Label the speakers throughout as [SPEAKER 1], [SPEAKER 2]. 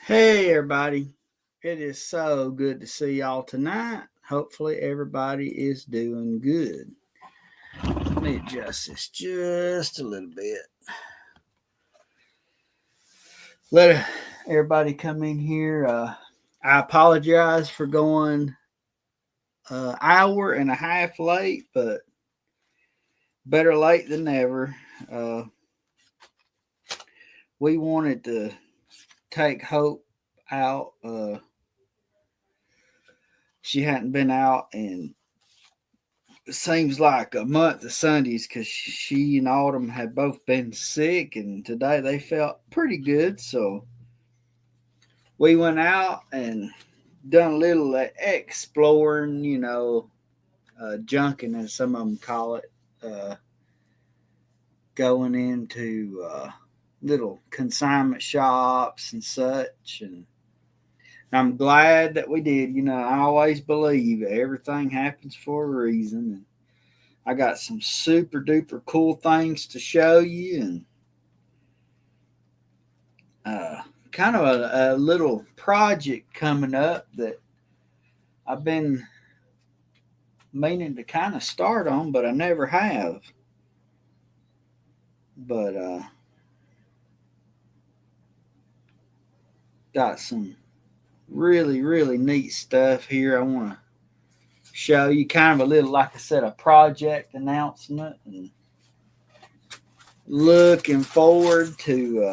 [SPEAKER 1] Hey everybody, it is so good to see y'all tonight. Hopefully everybody is doing good. Let me adjust this just a little bit. Let everybody come in here. I apologize for going an hour and a half late, but better late than never. We wanted to take Hope out. She hadn't been out in it seems like a month of Sundays because she and Autumn had both been sick, and today they felt pretty good. So we went out and done a little exploring, junking as some of them call it, going into little consignment shops and such. And I'm glad that we did. I always believe everything happens for a reason. And I got some super duper cool things to show you, and kind of a little project coming up that I've been meaning to kind of start on, but I never have. But got some really, really neat stuff here I want to show you. Kind of a little, like I said, a project announcement, and looking forward to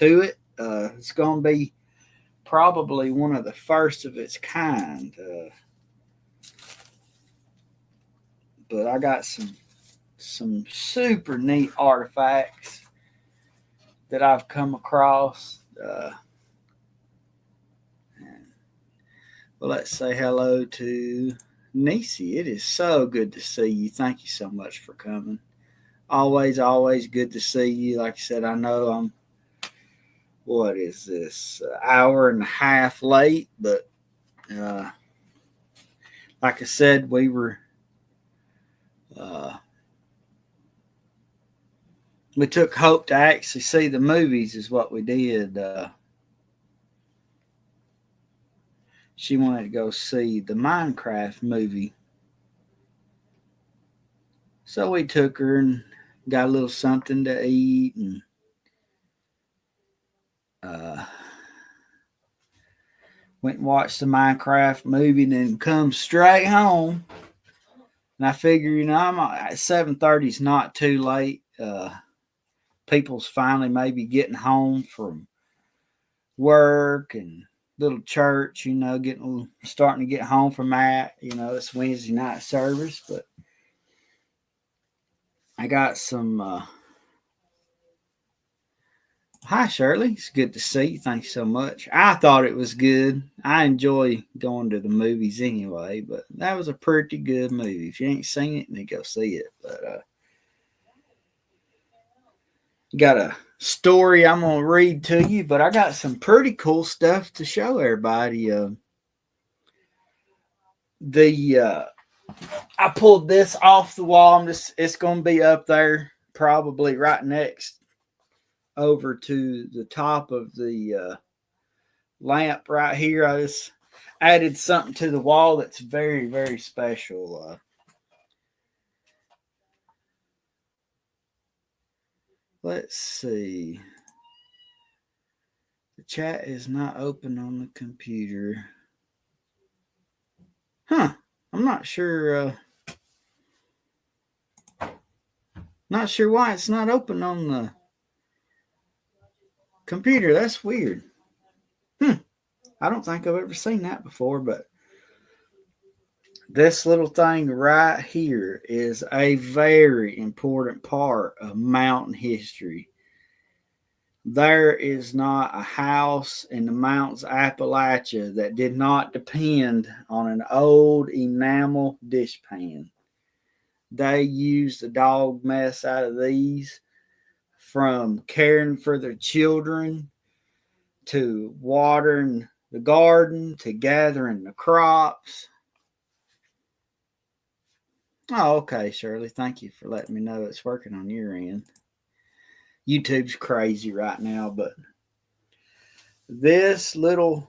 [SPEAKER 1] it. It's going to be probably one of the first of its kind. But I got some super neat artifacts that I've come across. Well, let's say hello to Nisi. It is so good to see you. Thank you so much for coming. Always, always good to see you. Like I said, I know I'm, what is this, hour and a half late, but like I said, we took Hope to actually see the movies is what we did. She wanted to go see the Minecraft movie. So we took her and got a little something to eat, and went and watched the Minecraft movie, and then come straight home. And I figure, I'm at 7:30 is not too late. People's finally maybe getting home from work and little church, starting to get home from that. It's Wednesday night service, but I got some. Hi, Shirley. It's good to see you. Thanks so much. I thought it was good. I enjoy going to the movies anyway, but that was a pretty good movie. If you ain't seen it, then go see it. But got a story I'm going to read to you, but I got some pretty cool stuff to show everybody. I pulled this off the wall. It's going to be up there probably right next over to the top of the lamp right here. I just added something to the wall that's very, very special. Let's see. The chat is not open on the computer. Huh. I'm not sure. Not sure why it's not open on the computer. That's weird. I don't think I've ever seen that before, but this little thing right here is a very important part of mountain history. There is not a house in the mountains of Appalachia that did not depend on an old enamel dishpan. They used the dog mess out of these, from caring for their children to watering the garden to gathering the crops. Oh, okay, Shirley. Thank you for letting me know it's working on your end. YouTube's crazy right now, but this little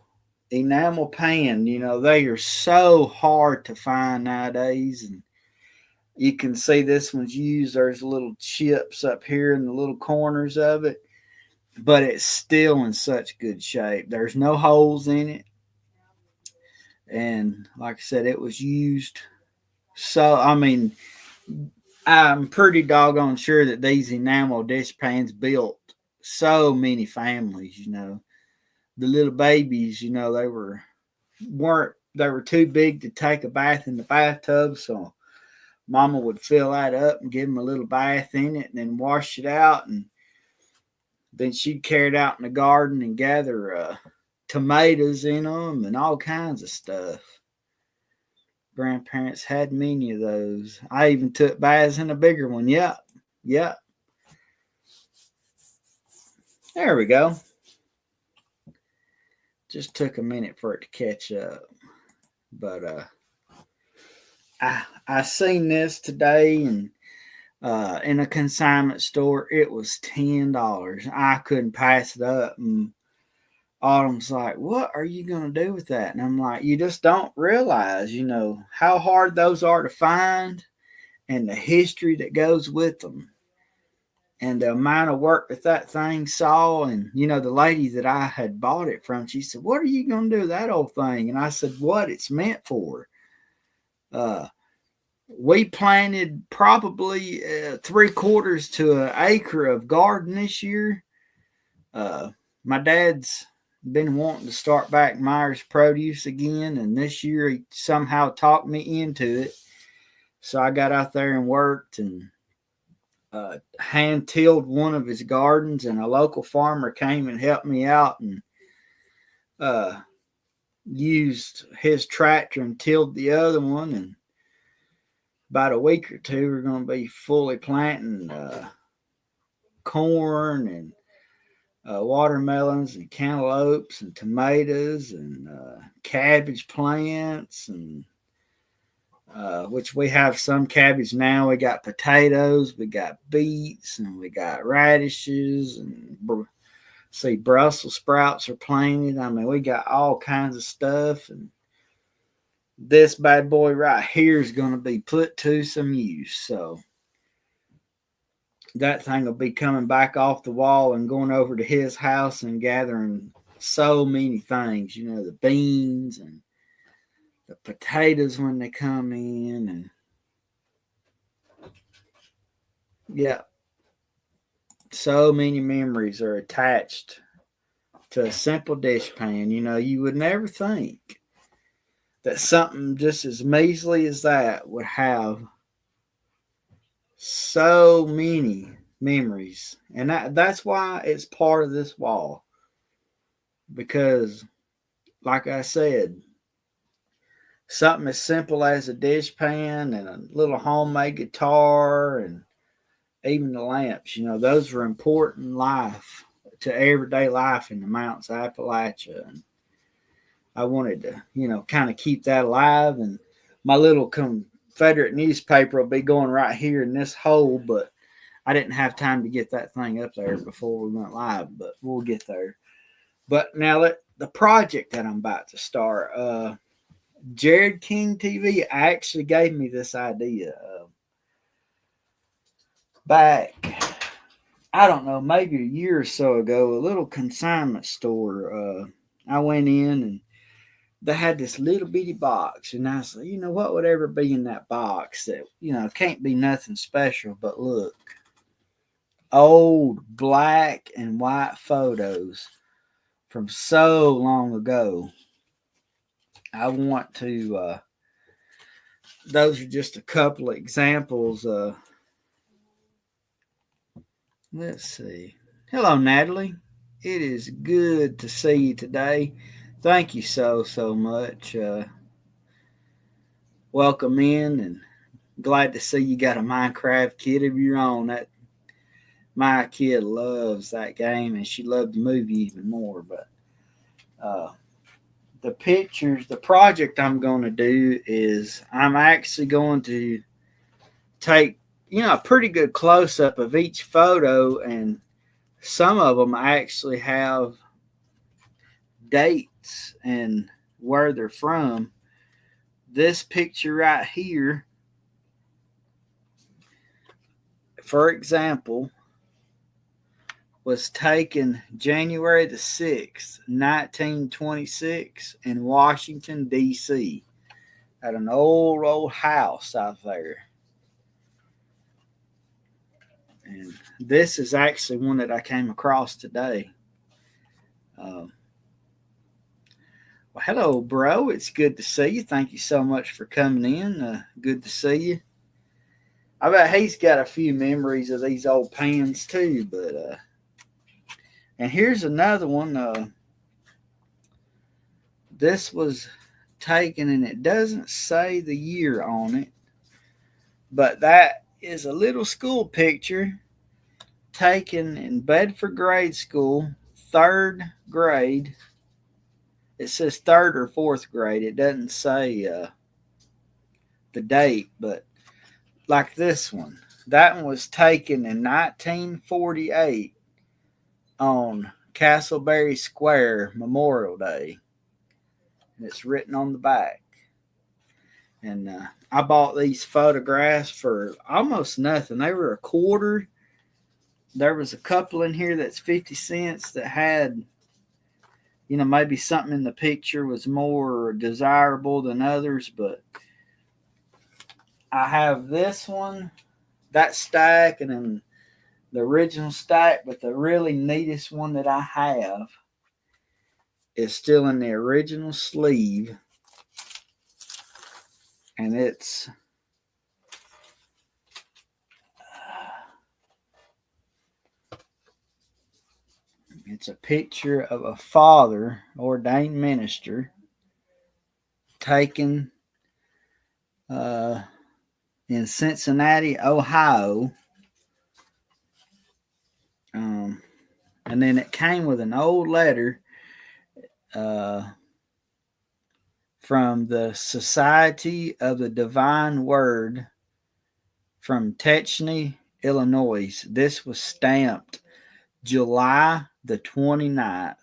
[SPEAKER 1] enamel pan, they are so hard to find nowadays. And you can see this one's used. There's little chips up here in the little corners of it, but it's still in such good shape. There's no holes in it. And like I said, it was used. So, I'm pretty doggone sure that these enamel dishpans built so many families. The little babies, they were too big to take a bath in the bathtub, so Mama would fill that up and give them a little bath in it, and then wash it out, and then she'd carry it out in the garden and gather tomatoes in them and all kinds of stuff. Grandparents had many of those. I even took baths in a bigger one. Yep. There we go. Just took a minute for it to catch up. But I seen this today, and in a consignment store, it was $10. I couldn't pass it up. And Autumn's like, "What are you going to do with that?" And I'm like, "You just don't realize, how hard those are to find and the history that goes with them and the amount of work that thing saw." And, the lady that I had bought it from, she said, "What are you going to do with that old thing?" And I said, "What it's meant for." We planted probably 3/4 to an acre of garden this year. My dad's been wanting to start back Myers Produce again, and this year he somehow talked me into it. So I got out there and worked and hand tilled one of his gardens, and a local farmer came and helped me out and used his tractor and tilled the other one. And about a week or two, we're going to be fully planting corn and watermelons and cantaloupes and tomatoes and cabbage plants, and which we have some cabbage now. We got potatoes, we got beets, and we got radishes, and Brussels sprouts are planted. We got all kinds of stuff, and this bad boy right here is going to be put to some use. So that thing will be coming back off the wall and going over to his house and gathering so many things, the beans and the potatoes when they come in. And yeah, so many memories are attached to a simple dishpan. You would never think that something just as measly as that would have so many memories. And that's why it's part of this wall. Because, like I said, something as simple as a dishpan and a little homemade guitar and even the lamps, those were important life to everyday life in the mountains of Appalachia. And I wanted to, kind of keep that alive. And my little Confederate newspaper will be going right here in this hole, but I didn't have time to get that thing up there before we went live, but we'll get there. But now the project that I'm about to start, Jared King TV actually gave me this idea back, I don't know, maybe a year or so ago. A little consignment store. I went in and they had this little bitty box, and I said, what would ever be in that box that, can't be nothing special, but look, old black and white photos from so long ago. I want to, those are just a couple of examples. Let's see. Hello, Natalie. It is good to see you today. Thank you so much. Welcome in, and glad to see you got a Minecraft kid of your own. That my kid loves that game, and she loved the movie even more. But the pictures, the project I'm going to do is I'm actually going to take a pretty good close up of each photo, and some of them actually have dates and where they're from. This picture right here, for example, was taken January the 6th, 1926 in Washington, D.C. at an old house out there. And this is actually one that I came across today. Well, hello, bro. It's good to see you. Thank you so much for coming in. Good to see you. I bet he's got a few memories of these old pans too, but and here's another one. This was taken, and it doesn't say the year on it, but that is a little school picture taken in Bedford Grade School, 3rd grade. It says 3rd or 4th grade. It doesn't say the date, but like this one. That one was taken in 1948 on Castleberry Square Memorial Day. And it's written on the back. And I bought these photographs for almost nothing. They were a quarter. There was a couple in here that's 50 cents that had, maybe something in the picture was more desirable than others. But I have this one, that stack, and then the original stack. But the really neatest one that I have is still in the original sleeve. And it's a picture of a father, ordained minister, taken in Cincinnati, Ohio. And then it came with an old letter from the Society of the Divine Word from Techney, Illinois. This was stamped July the 29th,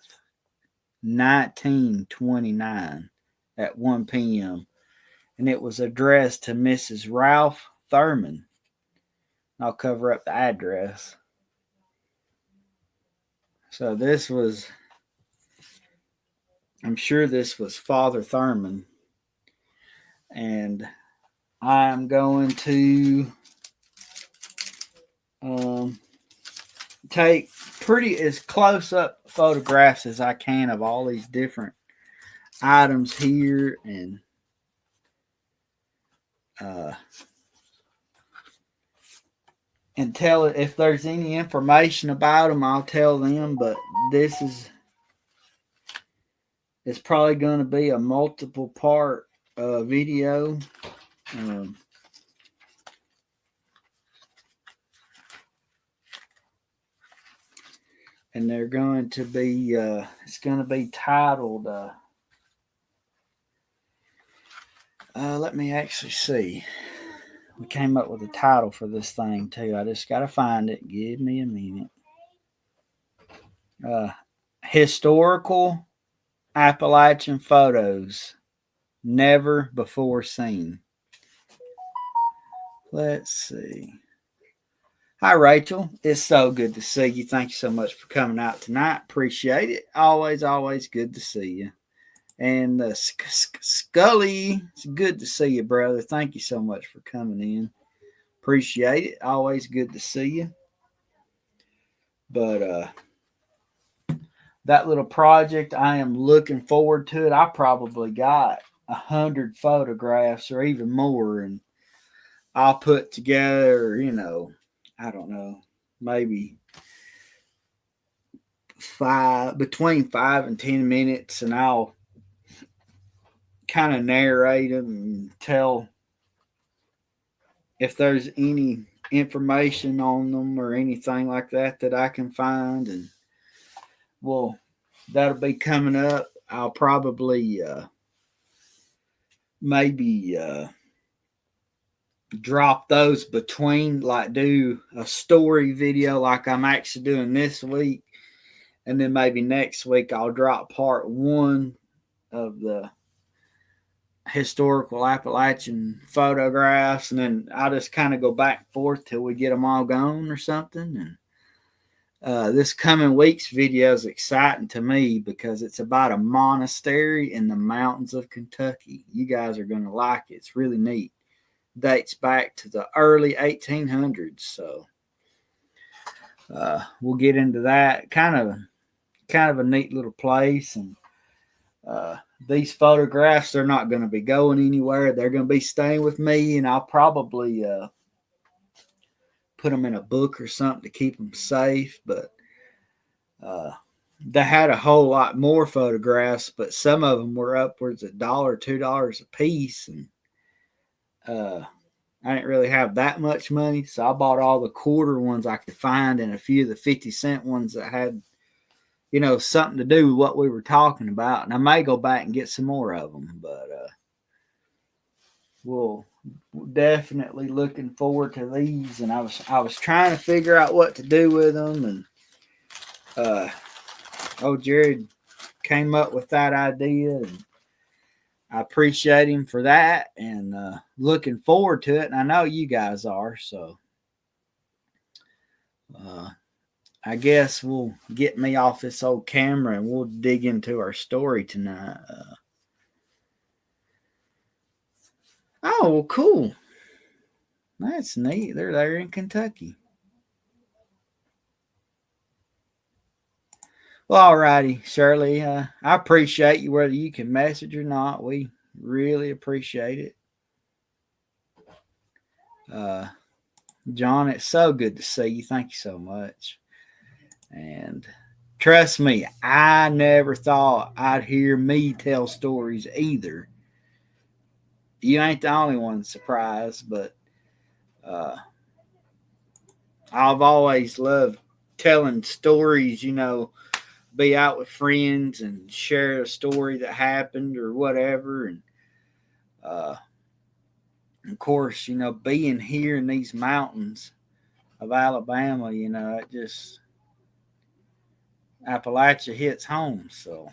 [SPEAKER 1] 1929 at 1 p.m. And it was addressed to Mrs. Ralph Thurman. I'll cover up the address. So I'm sure this was Father Thurman. And I'm going to take as close up photographs as I can of all these different items here, and tell it if there's any information about them, I'll tell them. But this it's probably going to be a multiple part video. And they're going to be, it's going to be titled, let me actually see. We came up with a title for this thing too. I just got to find it. Give me a minute. Historical Appalachian photos never before seen. Let's see. Hi, Rachel. It's so good to see you. Thank you so much for coming out tonight. Appreciate it. Always good to see you. And Scully, it's good to see you, brother. Thank you so much for coming in. Appreciate it. Always good to see you. But that little project, I am looking forward to it. I probably got 100 photographs or even more, and I'll put together, I don't know, maybe between 5 and 10 minutes, and I'll kind of narrate them and tell if there's any information on them or anything like that I can find. And well, that'll be coming up. I'll probably maybe drop those between, like do a story video like I'm actually doing this week, and then maybe next week I'll drop part 1 of the historical Appalachian photographs, and then I'll just kind of go back and forth till we get them all gone or something. And this coming week's video is exciting to me because it's about a monastery in the mountains of Kentucky. You guys are going to like it. It's really neat. Dates back to the early 1800s. So we'll get into that. Kind of a neat little place. And these photographs, they're not going to be going anywhere. They're going to be staying with me, and I'll probably put them in a book or something to keep them safe. But they had a whole lot more photographs, but some of them were upwards of $1, $2 a piece. And I didn't really have that much money, so I bought all the quarter ones I could find and a few of the 50-cent ones that had, something to do with what we were talking about. And I may go back and get some more of them, but we'll definitely looking forward to these. And I was trying to figure out what to do with them, and Jared came up with that idea, and I appreciate him for that, and looking forward to it. And I know you guys are, so I guess we'll get me off this old camera and we'll dig into our story tonight. Oh, cool. That's neat. They're there in Kentucky. Well, all righty, Shirley. I appreciate you, whether you can message or not. We really appreciate it. John, it's so good to see you. Thank you so much. And trust me, I never thought I'd hear me tell stories either. You ain't the only one surprised, but I've always loved telling stories, be out with friends and share a story that happened or whatever. And of course, being here in these mountains of Alabama, it just, Appalachia hits home. So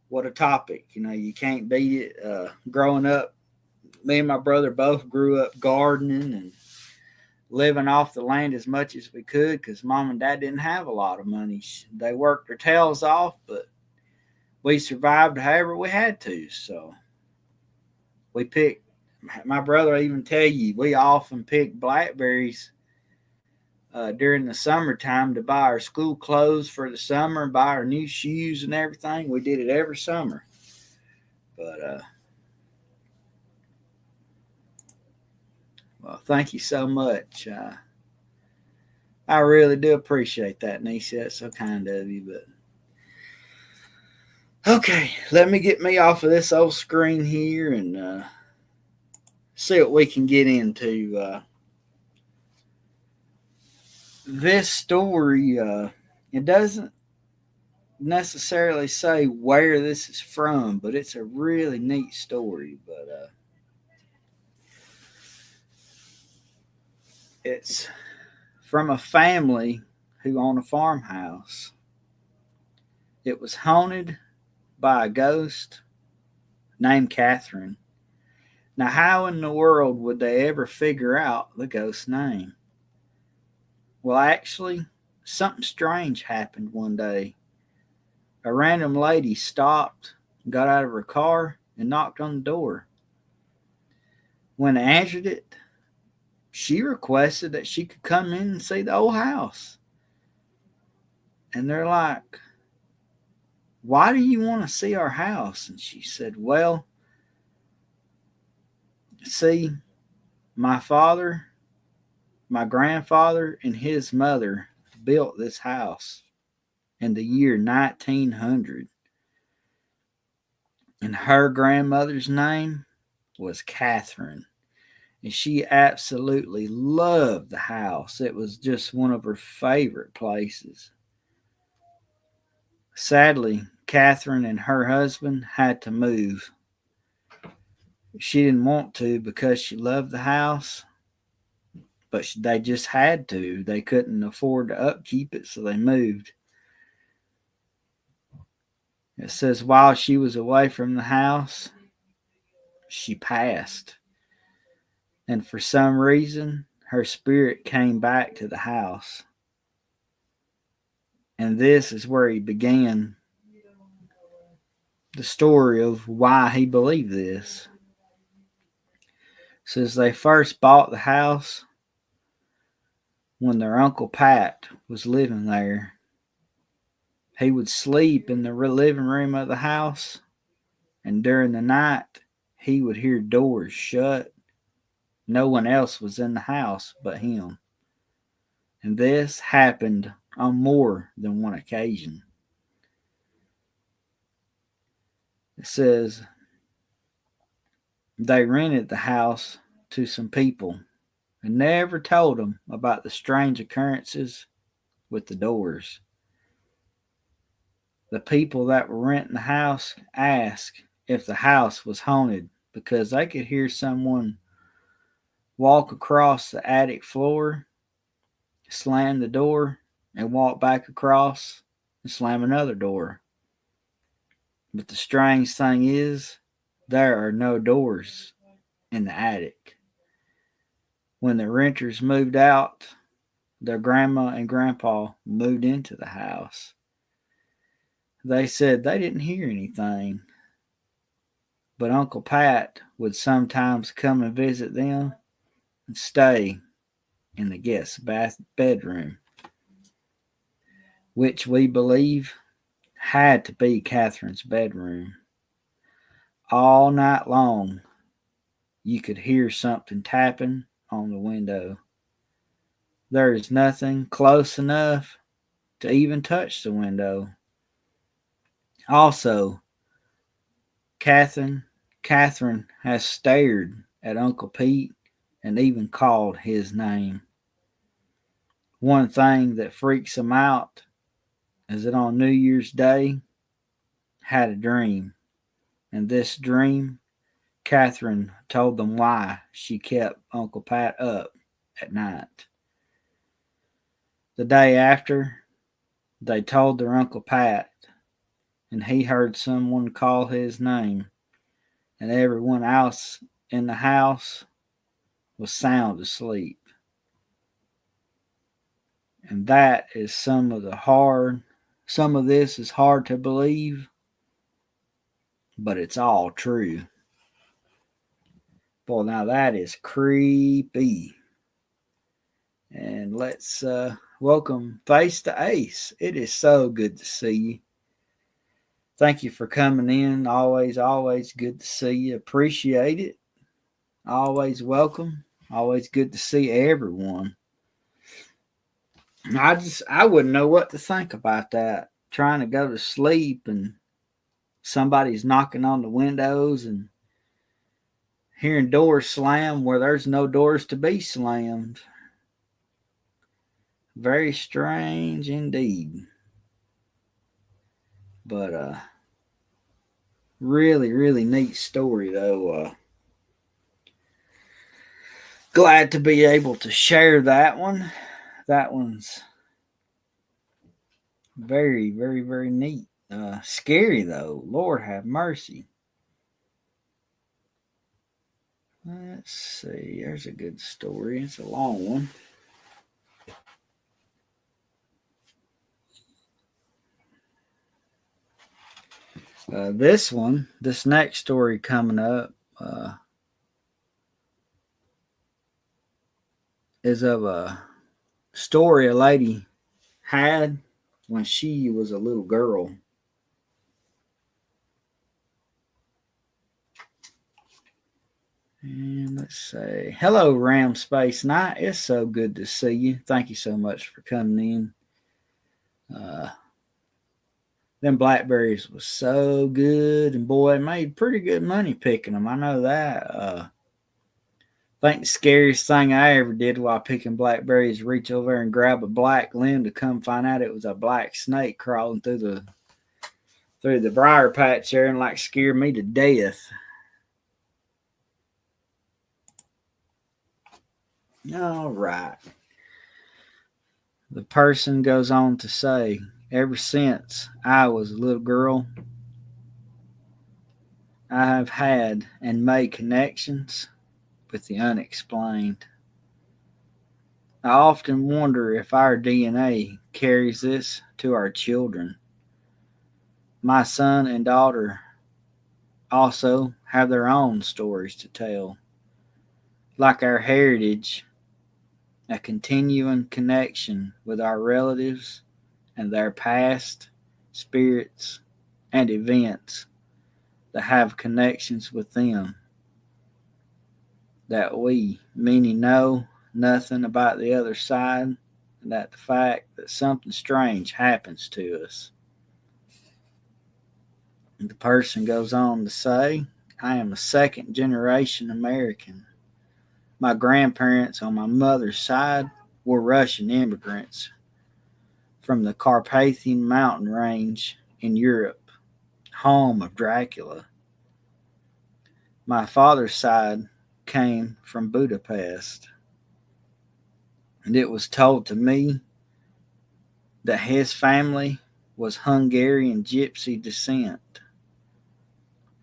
[SPEAKER 1] what a topic. You can't beat it. Growing up, me and my brother both grew up gardening and living off the land as much as we could because Mom and Dad didn't have a lot of money. They worked their tails off, but we survived however we had to. So we picked, my brother even tell you, we often picked blackberries during the summertime to buy our school clothes for the summer, buy our new shoes and everything. We did it every summer. But well, thank you so much. I really do appreciate that, Nisa. That's so kind of you. But okay, let me get me off of this old screen here and see what we can get into. This story, it doesn't necessarily say where this is from, but it's a really neat story. But it's from a family who owned a farmhouse. It was haunted by a ghost named Catherine. Now, how in the world would they ever figure out the ghost's name? Well, actually, something strange happened one day. A random lady stopped, got out of her car, and knocked on the door. When I answered it, she requested that she could come in and see the old house. And they're like, why do you want to see our house? And she said, well, see, my father, my grandfather, and his mother built this house in the year 1900. And her grandmother's name was Catherine. And she absolutely loved the house. It was just one of her favorite places. Sadly, Catherine and her husband had to move. She didn't want to because she loved the house, but they just had to. They couldn't afford to upkeep it, so they moved. It says while she was away from the house, she passed. And for some reason, her spirit came back to the house. And this is where he began the story of why he believed this. It says they first bought the house when their Uncle Pat was living there. He would sleep in the living room of the house, and during the night, he would hear doors shut. No one else was in the house but him. And this happened on more than one occasion. It says they rented the house to some people and never told them about the strange occurrences with the doors. The people that were renting the house asked if the house was haunted because they could hear someone walk across the attic floor, slam the door, and walk back across and slam another door. But the strange thing is, there are no doors in the attic. When the renters moved out, their grandma and grandpa moved into the house. They said they didn't hear anything, but Uncle Pat would sometimes come and visit them and stay in the guest bedroom, which we believe had to be Catherine's bedroom. All night long, you could hear something tapping on the window. There is nothing close enough to even touch the window. Also, Catherine has stared at Uncle Pete and even called his name. One thing that freaks him out is that on New Year's Day, had a dream. And this dream, Catherine told them why she kept Uncle Pat up at night. The day after, they told their Uncle Pat, and he heard someone call his name, and everyone else in the house was sound asleep. And that is some of this is hard to believe, but it's all true. Boy, now that is creepy. And let's welcome Face to Ace. It is so good to see you. Thank you for coming in. Always good to see you. Appreciate it. Always welcome. Always good to see everyone. I wouldn't know what to think about that. Trying to go to sleep and somebody's knocking on the windows and hearing doors slam where there's no doors to be slammed. Very strange indeed. But really neat story though. Glad to be able to share that one. That one's very neat. Scary though. Lord have mercy. Let's see. There's a good story. It's a long one. This next story coming up is of a story a lady had when she was a little girl. Let's say, hello, Ram Space Night. It's so good to see you. Thank you so much for coming in. Them blackberries was so good, and boy, I made pretty good money picking them. I know that. I think the scariest thing I ever did while picking blackberries, reach over and grab a black limb to come find out it was a black snake crawling through the briar patch there, and like scared me to death. All right. The person goes on to say, ever since I was a little girl, I have had and made connections with the unexplained. I often wonder if our DNA carries this to our children. My son and daughter also have their own stories to tell. Like our heritage, a continuing connection with our relatives and their past, spirits, and events that have connections with them that we, meaning, know nothing about the other side, and that the fact that something strange happens to us. And the person goes on to say, I am a second generation American. My grandparents on my mother's side were Russian immigrants from the Carpathian mountain range in Europe, home of Dracula. My father's side came from Budapest, and it was told to me that his family was Hungarian gypsy descent.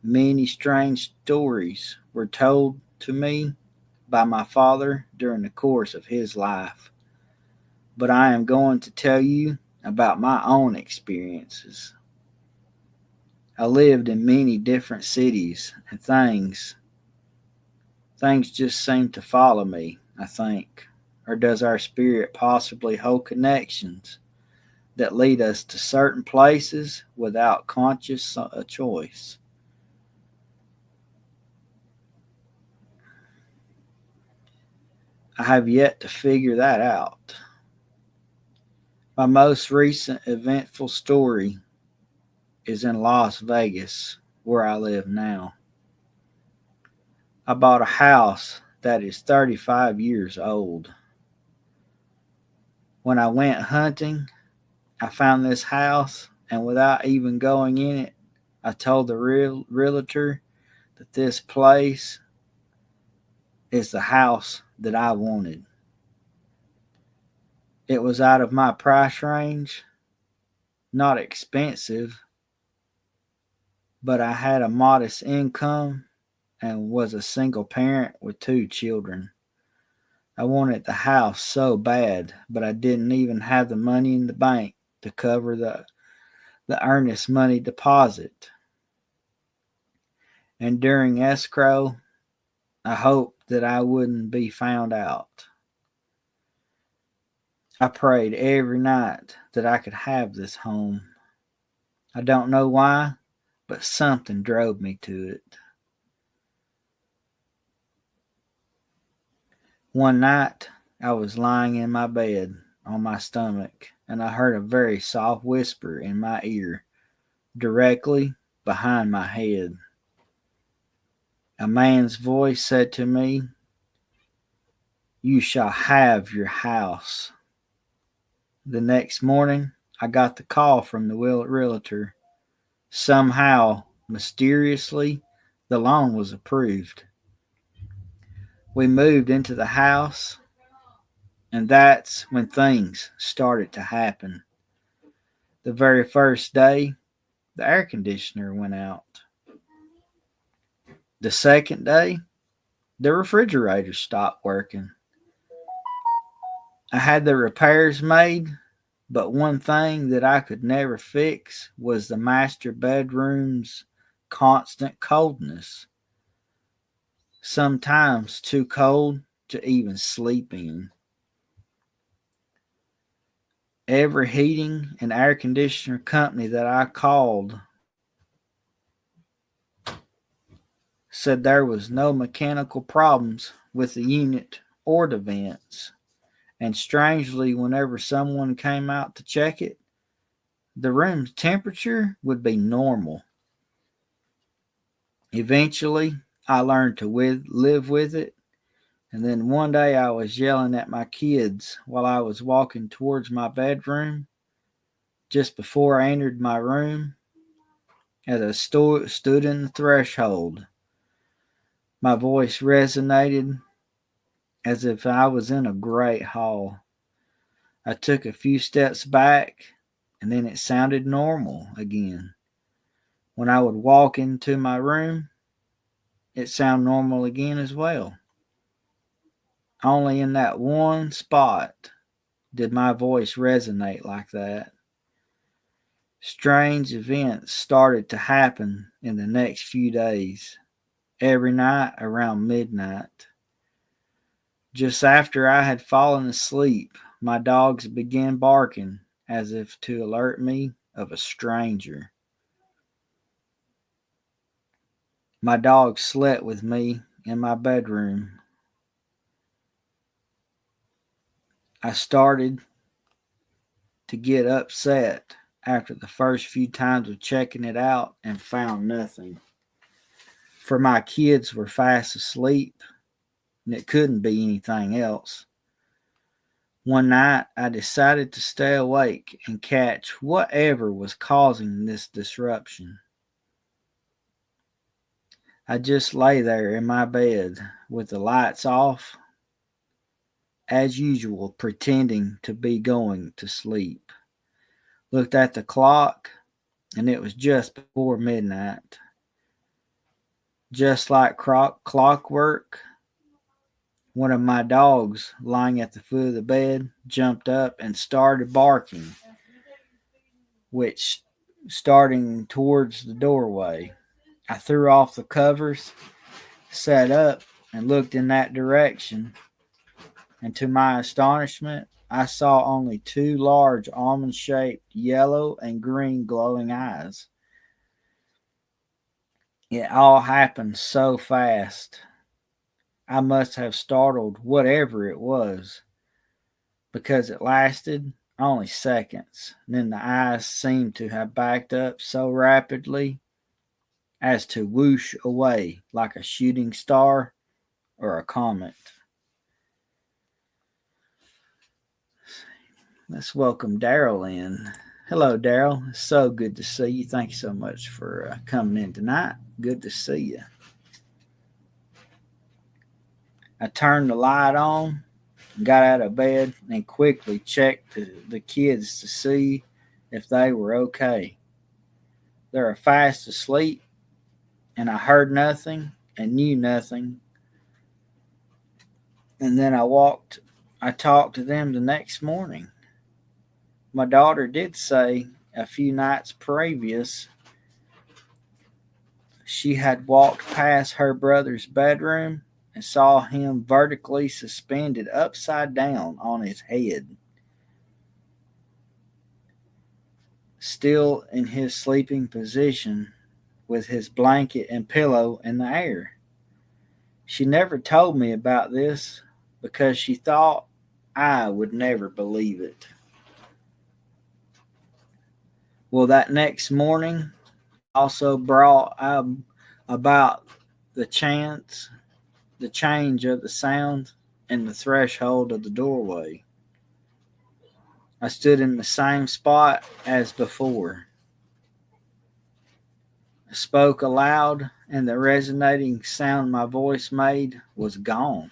[SPEAKER 1] Many strange stories were told to me by my father during the course of his life, but I am going to tell you about my own experiences. I lived in many different cities, and things just seem to follow me, I think. Or does our spirit possibly hold connections that lead us to certain places without conscious choice? I have yet to figure that out. My most recent eventful story is in Las Vegas, where I live now. I bought a house that is 35 years old. When I went hunting, I found this house, and without even going in it, I told the realtor that this place is the house that I wanted. It was out of my price range, not expensive, but I had a modest income and was a single parent with 2 children. I wanted the house so bad, but I didn't even have the money in the bank to cover the earnest money deposit. And during escrow, I hoped that I wouldn't be found out. I prayed every night that I could have this home. I don't know why, but something drove me to it. One night, I was lying in my bed on my stomach, and I heard a very soft whisper in my ear, directly behind my head. A man's voice said to me, "You shall have your house." The next morning, I got the call from the realtor. Somehow, mysteriously, the loan was approved. We moved into the house, and that's when things started to happen. The very first day, the air conditioner went out. The second day, the refrigerator stopped working. I had the repairs made, but one thing that I could never fix was the master bedroom's constant coldness, sometimes too cold to even sleep in. Every heating and air conditioner company that I called said there was no mechanical problems with the unit or the vents. And strangely, whenever someone came out to check it, the room's temperature would be normal. Eventually, I learned to live with it, and then one day I was yelling at my kids while I was walking towards my bedroom. Just before I entered my room, as I stood in the threshold, my voice resonated as if I was in a great hall. I took a few steps back, and then it sounded normal again. When I would walk into my room, it sounded normal again as well. Only in that one spot did my voice resonate like that. Strange events started to happen in the next few days, every night around midnight. Just after I had fallen asleep, my dogs began barking as if to alert me of a stranger. My dog slept with me in my bedroom. I started to get upset after the first few times of checking it out and found nothing. For my kids were fast asleep, and it couldn't be anything else. One night, I decided to stay awake and catch whatever was causing this disruption. I just lay there in my bed with the lights off, as usual, pretending to be going to sleep. Looked at the clock, and it was just before midnight. Just like clockwork, one of my dogs lying at the foot of the bed jumped up and started barking, which starting towards the doorway. I threw off the covers, sat up, and looked in that direction, and to my astonishment, I saw only two large almond-shaped yellow and green glowing eyes. It all happened so fast. I must have startled whatever it was, because it lasted only seconds. And then the eyes seemed to have backed up so rapidly as to whoosh away like a shooting star or a comet. Let's welcome Daryl in. Hello, Daryl. It's so good to see you. Thank you so much for coming in tonight. Good to see you. I turned the light on, got out of bed, and quickly checked the kids to see if they were okay. They were fast asleep, and I heard nothing and knew nothing. And then I talked to them the next morning. My daughter did say a few nights previous she had walked past her brother's bedroom and saw him vertically suspended upside down on his head, still in his sleeping position with his blanket and pillow in the air. She never told me about this because she thought I would never believe it. Well, that next morning also brought about the change of the sound in the threshold of the doorway. I stood in the same spot as before. I spoke aloud, and the resonating sound my voice made was gone.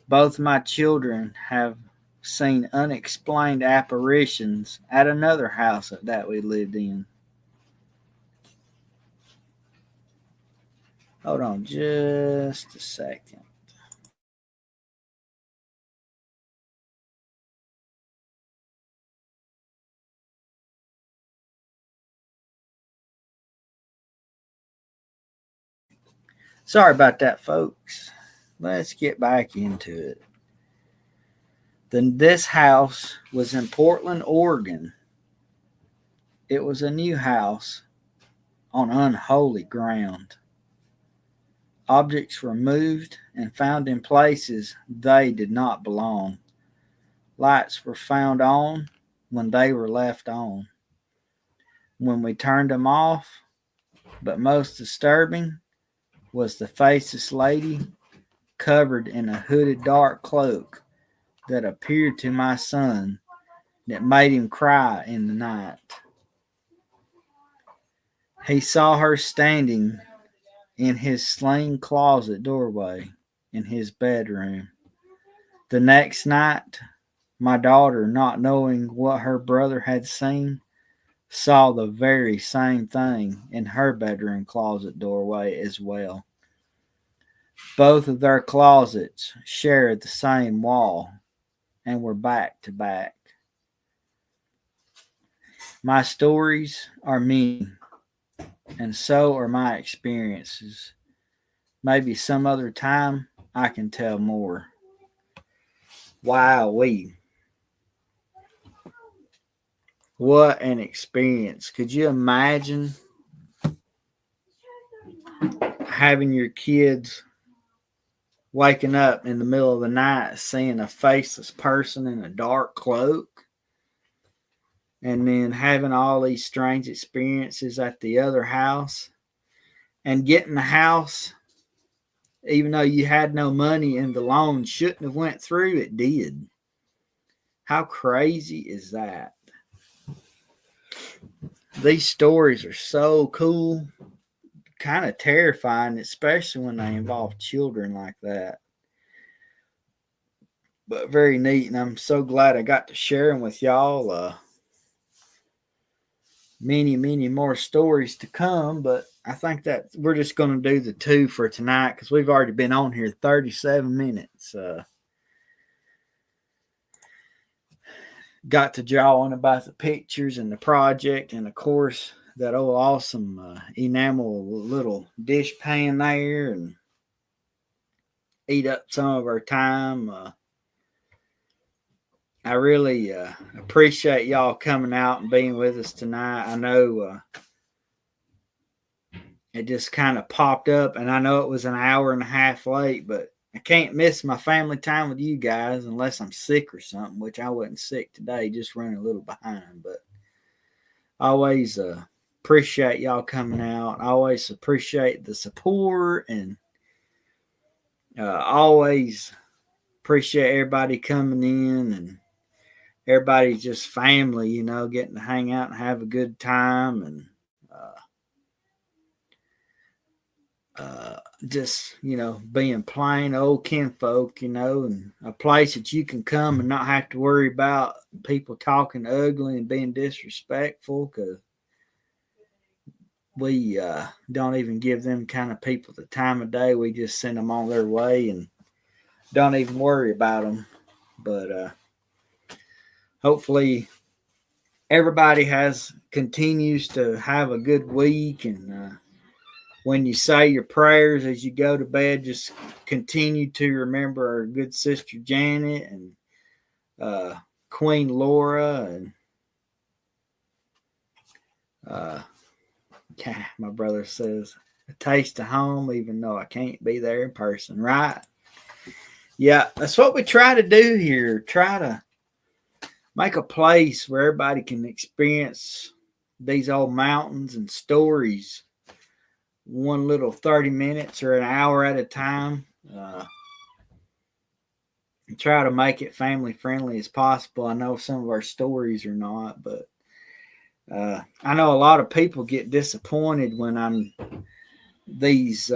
[SPEAKER 1] Both my children have seen unexplained apparitions at another house that we lived in. Hold on just a second. Sorry about that, folks. Let's get back into it. Then this house was in Portland, Oregon. It was a new house on unholy ground. Objects were moved and found in places they did not belong. Lights were found on when they were left on. When we turned them off, but most disturbing was the faceless lady covered in a hooded dark cloak that appeared to my son that made him cry in the night. He saw her standing in his sling closet doorway in his bedroom. The next night, my daughter, not knowing what her brother had seen, saw the very same thing in her bedroom closet doorway as well. Both of their closets shared the same wall and were back to back. My stories are many, and so are my experiences. Maybe some other time I can tell more. Wowee. What an experience. Could you imagine having your kids waking up in the middle of the night seeing a faceless person in a dark cloak, and then having all these strange experiences at the other house, and getting the house, even though you had no money and the loan shouldn't have went through, it did. How crazy is that? These stories are so cool, kind of terrifying, especially when they involve children like that. But very neat, and I'm so glad I got to share them with y'all. Many more stories to come, but I think that we're just going to do the 2 for tonight because we've already been on here 37 minutes. Got to jawing about the pictures and the project, and of course that old awesome enamel little dish pan there, and eat up some of our time. I really appreciate y'all coming out and being with us tonight. I know it just kind of popped up, and I know it was an hour and a half late, but I can't miss my family time with you guys unless I'm sick or something, which I wasn't sick today, just running a little behind. But I always appreciate y'all coming out. I always appreciate the support, and always appreciate everybody coming in, and everybody's just family, getting to hang out and have a good time, and just, being plain old kinfolk, and a place that you can come and not have to worry about people talking ugly and being disrespectful, because we don't even give them kind of people the time of day. We just send them on their way and don't even worry about them. But hopefully everybody continues to have a good week, and when you say your prayers as you go to bed, just continue to remember our good sister Janet, and Queen Laura, and my brother says a taste of home, even though I can't be there in person, right? Yeah, that's what we try to do here. Try to make a place where everybody can experience these old mountains and stories, one little 30 minutes or an hour at a time. And try to make it family friendly as possible. I know some of our stories are not, but I know a lot of people get disappointed when I'm these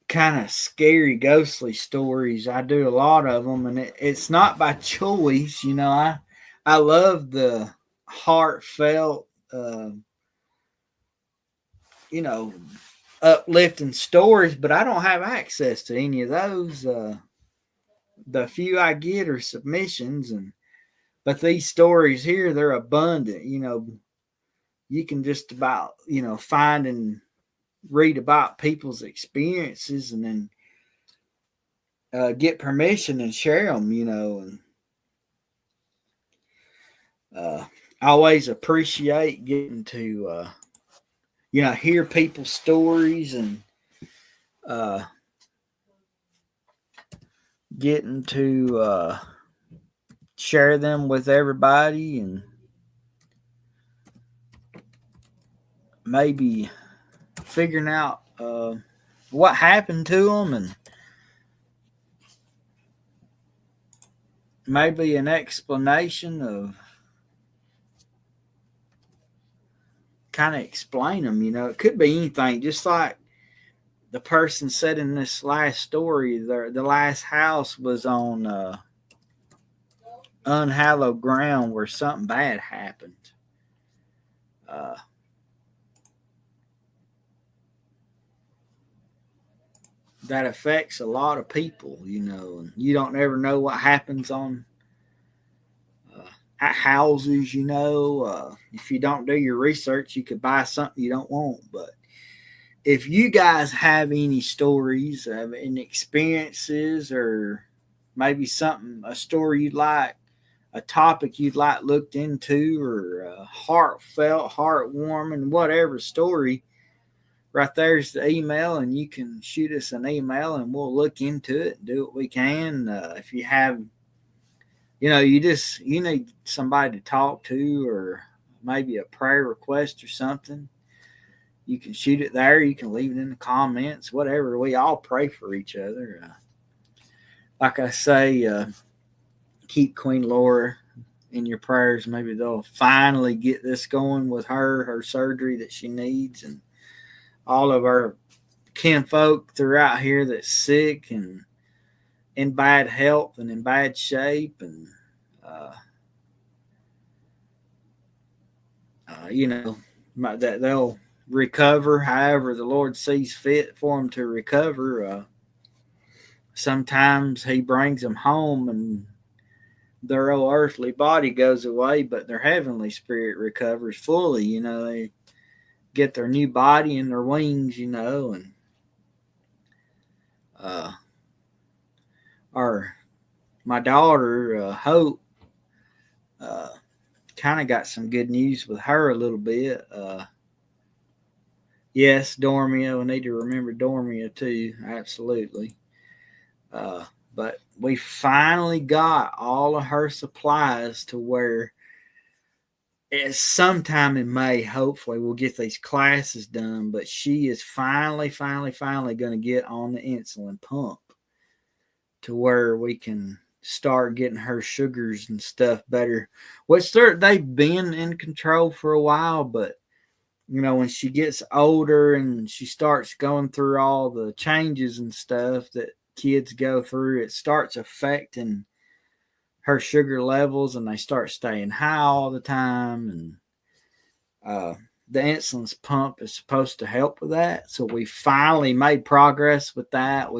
[SPEAKER 1] kind of scary, ghostly stories. I do a lot of them, and it's not by choice. I love the heartfelt, uplifting stories, but I don't have access to any of those. The few I get are submissions, but these stories here, they're abundant. You can just about, find and read about people's experiences, and then get permission and share them, and I always appreciate getting to, hear people's stories, and getting to share them with everybody, and maybe figuring out what happened to them, and maybe an explanation of kind of explain them. It could be anything, just like the person said in this last story. The last house was on unhallowed ground where something bad happened. That affects a lot of people, and you don't ever know what happens on at houses. If you don't do your research, you could buy something you don't want. But if you guys have any stories of any experiences, or maybe a story you'd like, a topic you'd like looked into, or a heartfelt, heartwarming, whatever story, right there's the email, and you can shoot us an email and we'll look into it and do what we can. If you have, you need somebody to talk to, or maybe a prayer request or something, you can shoot it there. You can leave it in the comments, whatever. We all pray for each other. Like I say, keep Queen Laura in your prayers. Maybe they'll finally get this going with her surgery that she needs, and all of our kinfolk throughout here that's sick and in bad health and in bad shape, and that they'll recover however the Lord sees fit for them to recover. Sometimes He brings them home and their old earthly body goes away, but their heavenly spirit recovers fully. They get their new body and their wings, and my daughter, Hope, kind of got some good news with her a little bit. Yes, Dormia. We need to remember Dormia too. Absolutely. But we finally got all of her supplies to where it's sometime in May, hopefully, we'll get these classes done. But she is finally going to get on the insulin pump to where we can start getting her sugars and stuff better. Which they've been in control for a while, but when she gets older and she starts going through all the changes and stuff that kids go through, it starts affecting her sugar levels, and they start staying high all the time. And the insulin pump is supposed to help with that. So we finally made progress with that.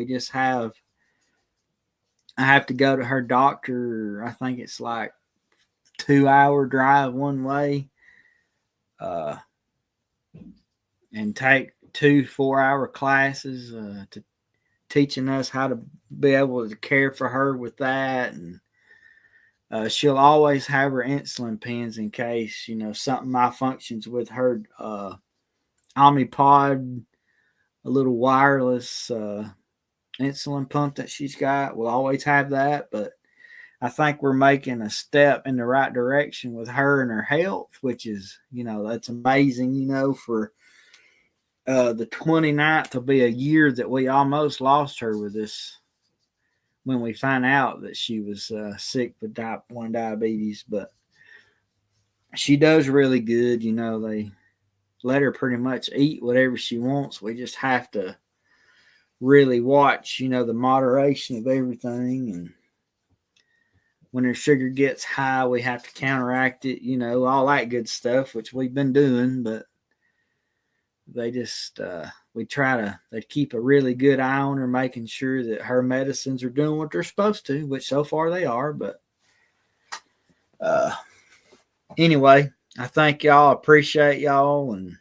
[SPEAKER 1] I have to go to her doctor. I think it's like 2-hour drive one way, and take 2 4-hour classes to teaching us how to be able to care for her with that. And she'll always have her insulin pens in case something malfunctions with her Omnipod, a little wireless insulin pump that she's got. We'll always have that. But I think we're making a step in the right direction with her and her health, which is, that's amazing. For the 29th will be a year that we almost lost her with this, when we find out that she was sick with type 1 diabetes. But she does really good. They let her pretty much eat whatever she wants. We just have to really watch, the moderation of everything. And when her sugar gets high, we have to counteract it, all that good stuff, which we've been doing. But they just, they keep a really good eye on her, making sure that her medicines are doing what they're supposed to, which so far they are. But anyway, I thank y'all, appreciate y'all, and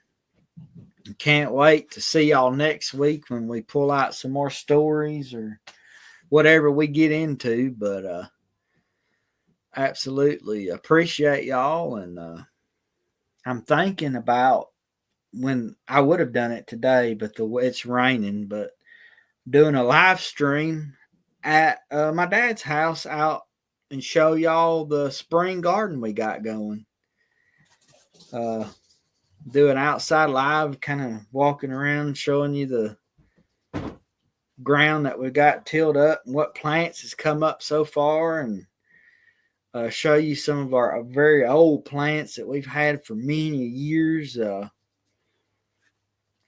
[SPEAKER 1] can't wait to see y'all next week when we pull out some more stories or whatever we get into. But absolutely appreciate y'all. And I'm thinking about when I would have done it today, but it's raining. But doing a live stream at my dad's house out and show y'all the spring garden we got going. Do an outside live, kind of walking around, showing you the ground that we got tilled up and what plants has come up so far, and show you some of our very old plants that we've had for many years.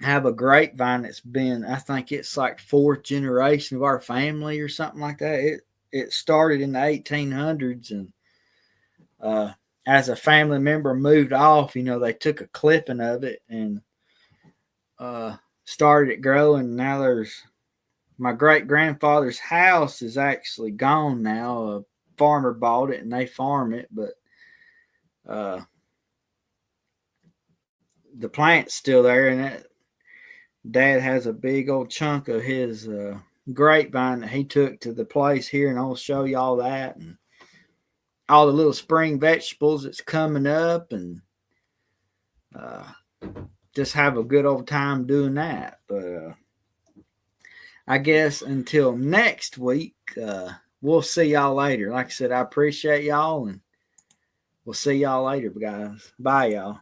[SPEAKER 1] Have a grapevine that's been, I think it's like fourth generation of our family or something like that. It started in the 1800s, and as a family member moved off, they took a clipping of it and started it growing. Now there's my great grandfather's house is actually gone now. A farmer bought it and they farm it, but the plant's still there, and Dad has a big old chunk of his grapevine that he took to the place here, and I'll show you all that and all the little spring vegetables that's coming up, and just have a good old time doing that. But I guess until next week, we'll see y'all later. Like I said, I appreciate y'all, and we'll see y'all later, guys. Bye, y'all.